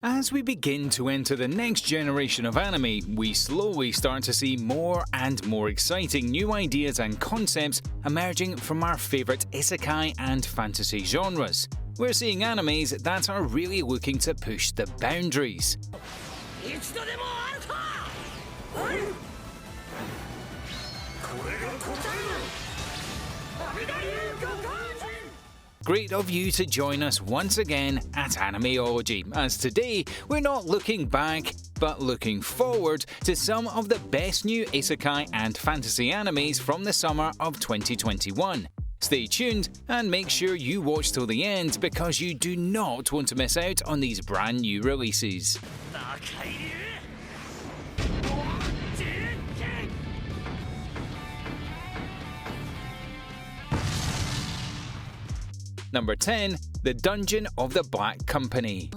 As we begin to enter the next generation of anime, we slowly start to see more and more exciting new ideas and concepts emerging from our favourite isekai and fantasy genres. We're seeing animes that are really looking to push the boundaries. Great of you to join us once again at Animeology, as today we're not looking back, but looking forward to some of the best new isekai and fantasy animes from the summer of 2021. Stay tuned and make sure you watch till the end because you do not want to miss out on these brand new releases. Number 10. The Dungeon of the Black Company.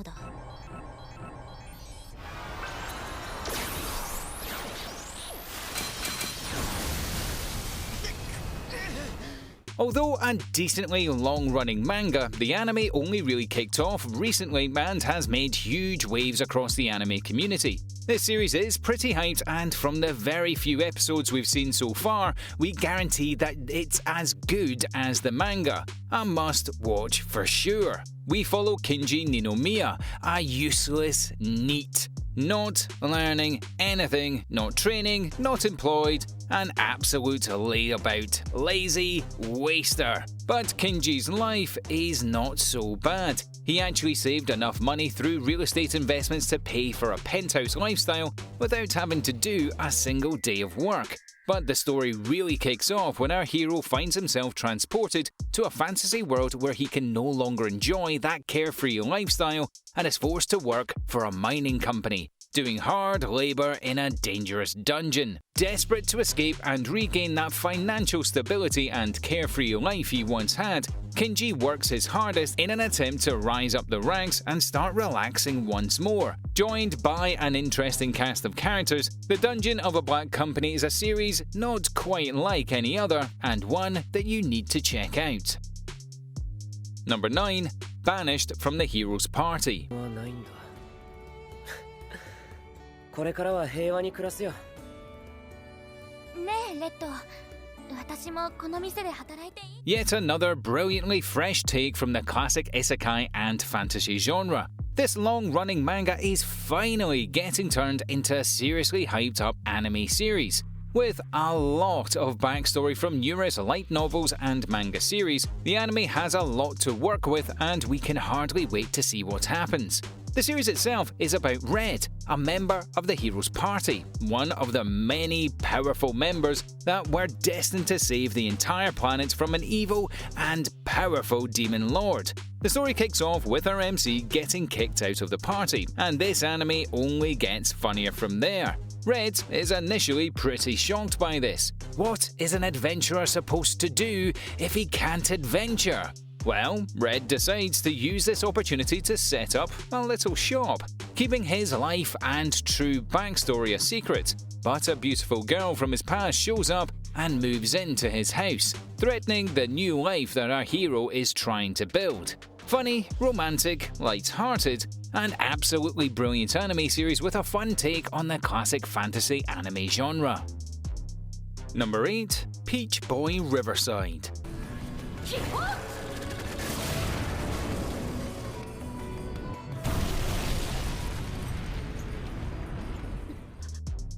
Although a decently long-running manga, the anime only really kicked off recently and has made huge waves across the anime community. This series is pretty hyped, and from the very few episodes we've seen so far, we guarantee that it's as good as the manga. A must-watch for sure. We follow Kinji Ninomiya, a useless NEET. Not learning anything, not training, not employed, an absolute layabout, lazy waster. But Kinji's life is not so bad. He actually saved enough money through real estate investments to pay for a penthouse lifestyle without having to do a single day of work. But the story really kicks off when our hero finds himself transported to a fantasy world where he can no longer enjoy that carefree lifestyle and is forced to work for a mining company, doing hard labour in a dangerous dungeon. Desperate to escape and regain that financial stability and carefree life he once had, Kinji works his hardest in an attempt to rise up the ranks and start relaxing once more. Joined by an interesting cast of characters, The Dungeon of a Black Company is a series not quite like any other, and one that you need to check out. Number 9. Banished from the Hero's Party. Yet another brilliantly fresh take from the classic isekai and fantasy genre. This long-running manga is finally getting turned into a seriously hyped-up anime series. With a lot of backstory from numerous light novels and manga series, the anime has a lot to work with, and we can hardly wait to see what happens. The series itself is about Red, a member of the Hero's Party, one of the many powerful members that were destined to save the entire planet from an evil and powerful demon lord. The story kicks off with our MC getting kicked out of the party, and this anime only gets funnier from there. Red is initially pretty shocked by this. What is an adventurer supposed to do if he can't adventure? Well, Red decides to use this opportunity to set up a little shop, keeping his life and true backstory a secret. But a beautiful girl from his past shows up and moves into his house, threatening the new life that our hero is trying to build. Funny, romantic, light-hearted, and absolutely brilliant anime series with a fun take on the classic fantasy anime genre. Number 8. Peach Boy Riverside.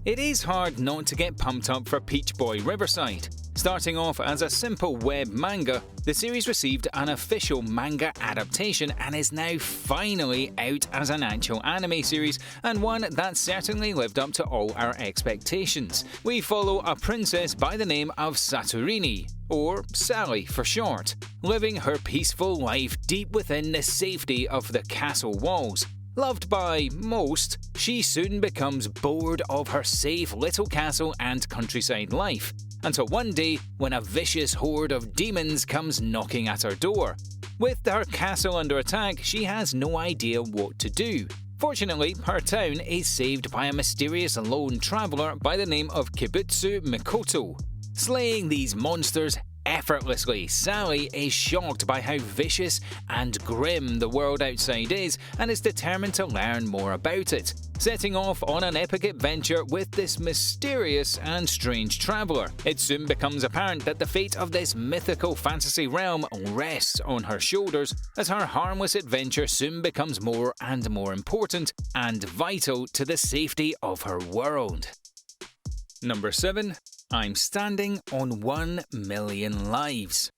It is hard not to get pumped up for Peach Boy Riverside. Starting off as a simple web manga, the series received an official manga adaptation and is now finally out as an actual anime series, and one that certainly lived up to all our expectations. We follow a princess by the name of Saturini, or Sally for short, living her peaceful life deep within the safety of the castle walls. Loved by most, she soon becomes bored of her safe little castle and countryside life, until one day when a vicious horde of demons comes knocking at her door. With her castle under attack, she has no idea what to do. Fortunately, her town is saved by a mysterious lone traveller by the name of Kibutsu Mikoto. Slaying these monsters effortlessly. Sally is shocked by how vicious and grim the world outside is and is determined to learn more about it, setting off on an epic adventure with this mysterious and strange traveller. It soon becomes apparent that the fate of this mythical fantasy realm rests on her shoulders, as her harmless adventure soon becomes more and more important and vital to the safety of her world. Number 7. I'm Standing on 1 Million Lives.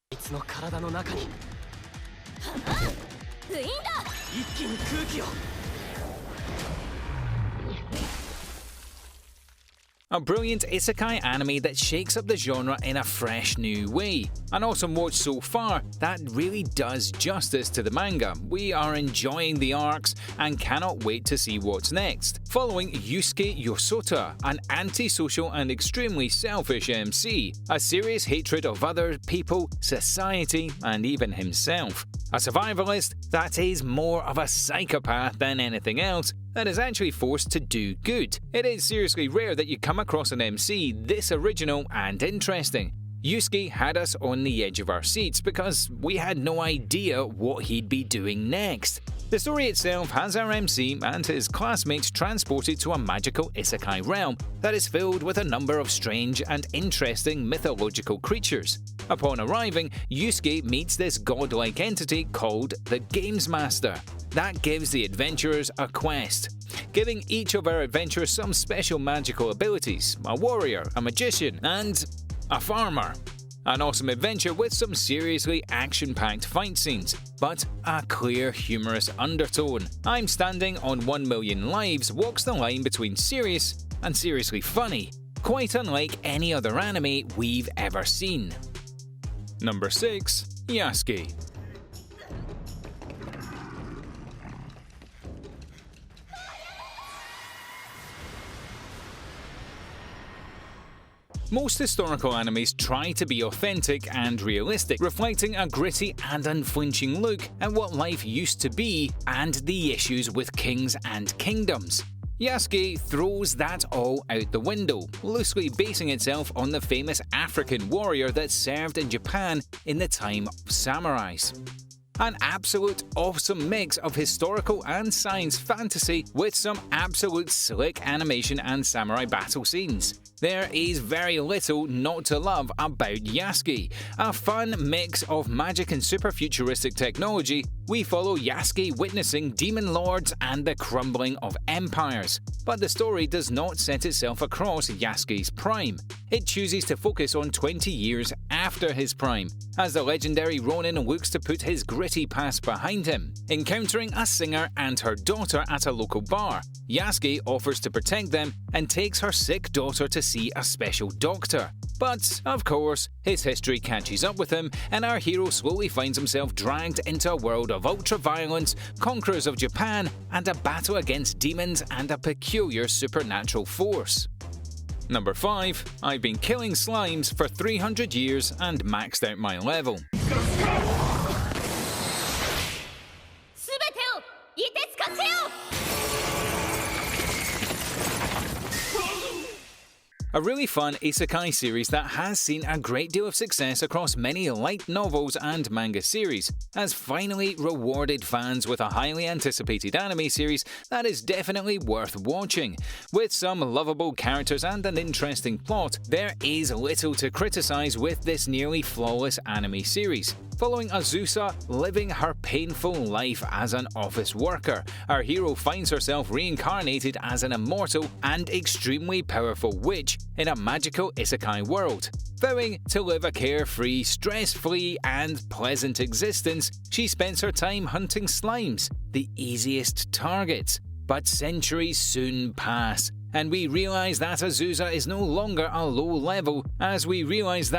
A brilliant isekai anime that shakes up the genre in a fresh new way. An awesome watch so far that really does justice to the manga. We are enjoying the arcs and cannot wait to see what's next. Following Yusuke Yosota, an antisocial and extremely selfish MC, a serious hatred of other people, society, and even himself. A survivalist that is more of a psychopath than anything else, that is actually forced to do good. It is seriously rare that you come across an MC this original and interesting. Yusuke had us on the edge of our seats because we had no idea what he'd be doing next. The story itself has our MC and his classmates transported to a magical isekai realm that is filled with a number of strange and interesting mythological creatures. Upon arriving, Yusuke meets this godlike entity called the Games Master. That gives the adventurers a quest, giving each of our adventurers some special magical abilities: a warrior, a magician, and a farmer. An awesome adventure with some seriously action-packed fight scenes, but a clear humorous undertone. I'm Standing on 1 Million Lives walks the line between serious and seriously funny, quite unlike any other anime we've ever seen. Number 6. Yasuki. Most historical animes try to be authentic and realistic, reflecting a gritty and unflinching look at what life used to be and the issues with kings and kingdoms. Yasuki throws that all out the window, loosely basing itself on the famous African warrior that served in Japan in the time of samurais. An absolute awesome mix of historical and science fantasy with some absolute slick animation and samurai battle scenes. There is very little not to love about Yasuki. A fun mix of magic and super futuristic technology, we follow Yasuki witnessing demon lords and the crumbling of empires. But the story does not set itself across Yasuki's prime. It chooses to focus on 20 years after his prime, as the legendary Ronin looks to put his gritty past behind him. Encountering a singer and her daughter at a local bar, Yasuki offers to protect them and takes her sick daughter to see a special doctor. But, of course, his history catches up with him, and our hero slowly finds himself dragged into a world of ultra-violence, conquerors of Japan, and a battle against demons and a peculiar supernatural force. Number 5. I've been killing slimes for 300 years and maxed out my level. A really fun isekai series that has seen a great deal of success across many light novels and manga series, has finally rewarded fans with a highly anticipated anime series that is definitely worth watching. With some lovable characters and an interesting plot, there is little to criticize with this nearly flawless anime series. Following Azusa living her painful life as an office worker, our hero finds herself reincarnated as an immortal and extremely powerful witch in a magical isekai world. Vowing to live a carefree, stress-free and pleasant existence, she spends her time hunting slimes, the easiest targets. But centuries soon pass, and we realize that Azusa is no longer a low level, as low-leveled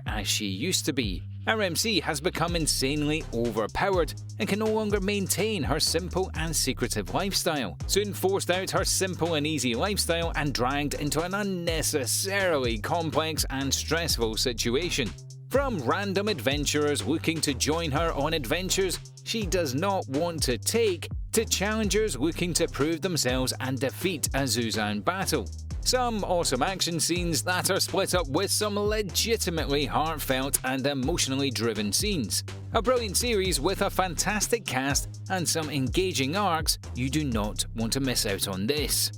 as she used to be. Our MC has become insanely overpowered and can no longer maintain her simple and secretive lifestyle. Soon forced out her simple and easy lifestyle and dragged into an unnecessarily complex and stressful situation. From random adventurers looking to join her on adventures she does not want to take, to challengers looking to prove themselves and defeat Azusa in battle. Some awesome action scenes that are split up with some legitimately heartfelt and emotionally driven scenes. A brilliant series with a fantastic cast and some engaging arcs. You do not want to miss out on this.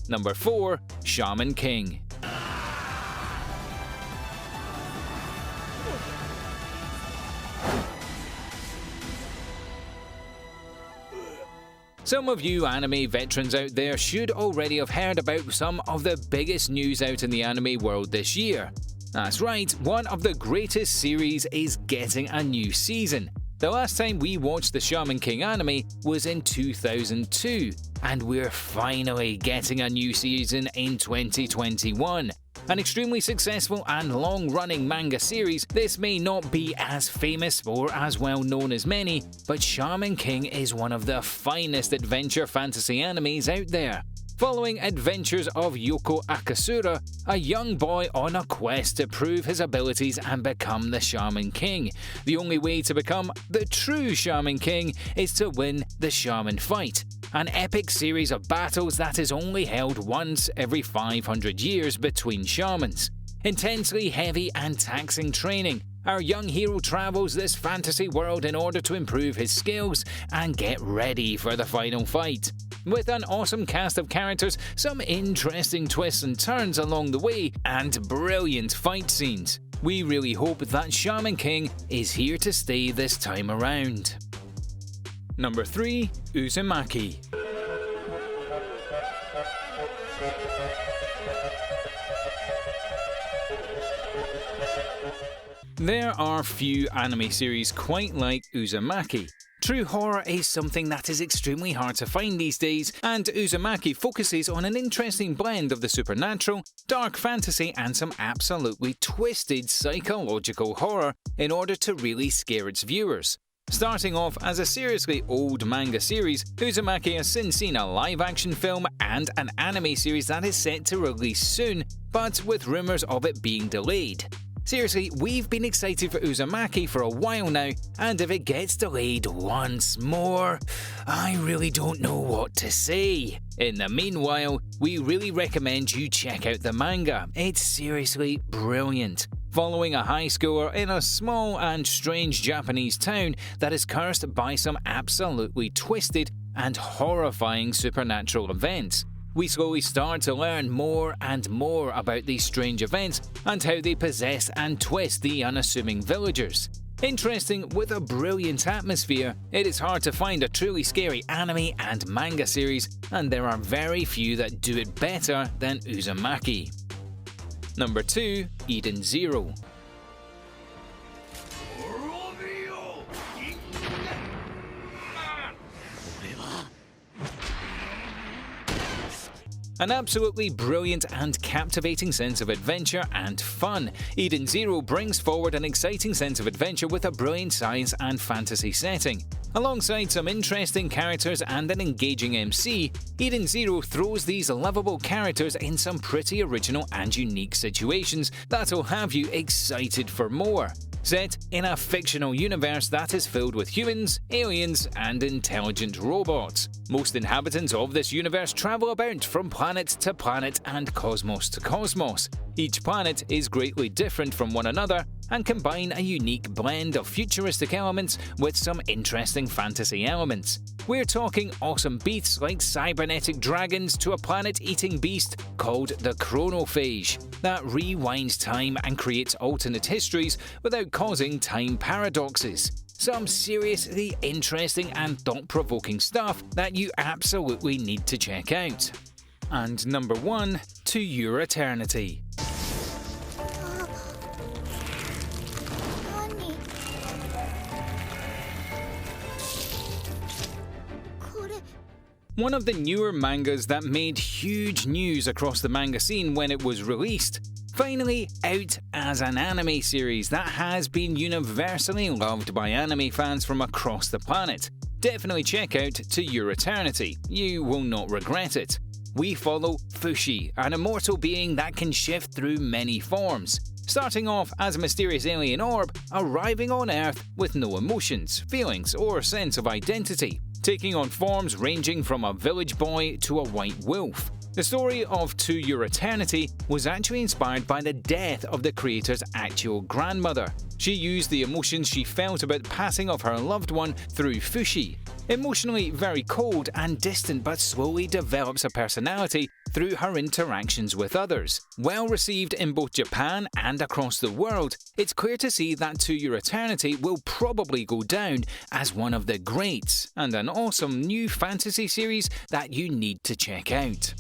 Number 4. Shaman King. Some of you anime veterans out there should already have heard about some of the biggest news out in the anime world this year. That's right, one of the greatest series is getting a new season. The last time we watched the Shaman King anime was in 2002, and we're finally getting a new season in 2021. An extremely successful and long-running manga series, this may not be as famous or as well known as many, but Shaman King is one of the finest adventure fantasy animes out there. Following adventures of Yoko Akasura, a young boy on a quest to prove his abilities and become the Shaman King. The only way to become the true Shaman King is to win the Shaman fight, an epic series of battles that is only held once every 500 years between shamans. Intensely heavy and taxing training, our young hero travels this fantasy world in order to improve his skills and get ready for the final fight. With an awesome cast of characters, some interesting twists and turns along the way, and brilliant fight scenes, we really hope that Shaman King is here to stay this time around. Number 3. Uzumaki. There are few anime series quite like Uzumaki. True horror is something that is extremely hard to find these days, and Uzumaki focuses on an interesting blend of the supernatural, dark fantasy, and some absolutely twisted psychological horror in order to really scare its viewers. Starting off as a seriously old manga series, Uzumaki has since seen a live-action film and an anime series that is set to release soon, but with rumours of it being delayed. Seriously, we've been excited for Uzumaki for a while now, and if it gets delayed once more, I really don't know what to say. In the meanwhile, we really recommend you check out the manga. It's seriously brilliant. Following a high schooler in a small and strange Japanese town that is cursed by some absolutely twisted and horrifying supernatural events. We slowly start to learn more and more about these strange events and how they possess and twist the unassuming villagers. Interesting with a brilliant atmosphere, it is hard to find a truly scary anime and manga series, and there are very few that do it better than Uzumaki. Number 2. Eden Zero. An absolutely brilliant and captivating sense of adventure and fun, Eden Zero brings forward an exciting sense of adventure with a brilliant science and fantasy setting. Alongside some interesting characters and an engaging MC, Eden Zero throws these lovable characters in some pretty original and unique situations that'll have you excited for more. Set in a fictional universe that is filled with humans, aliens, and intelligent robots. Most inhabitants of this universe travel about from planet to planet and cosmos to cosmos. Each planet is greatly different from one another and combine a unique blend of futuristic elements with some interesting fantasy elements. We're talking awesome beasts like cybernetic dragons to a planet-eating beast called the Chronophage that rewinds time and creates alternate histories without causing time paradoxes. Some seriously interesting and thought-provoking stuff that you absolutely need to check out. And number 1, To Your Eternity. One of the newer mangas that made huge news across the manga scene when it was released. Finally out as an anime series that has been universally loved by anime fans from across the planet. Definitely check out To Your Eternity, you will not regret it. We follow Fushi, an immortal being that can shift through many forms. Starting off as a mysterious alien orb, arriving on Earth with no emotions, feelings, or sense of identity. Taking on forms ranging from a village boy to a white wolf. The story of To Your Eternity was actually inspired by the death of the creator's actual grandmother. She used the emotions she felt about the passing of her loved one through Fushi. Emotionally very cold and distant, but slowly develops a personality through her interactions with others. Well received in both Japan and across the world, it's clear to see that To Your Eternity will probably go down as one of the greats, and an awesome new fantasy series that you need to check out.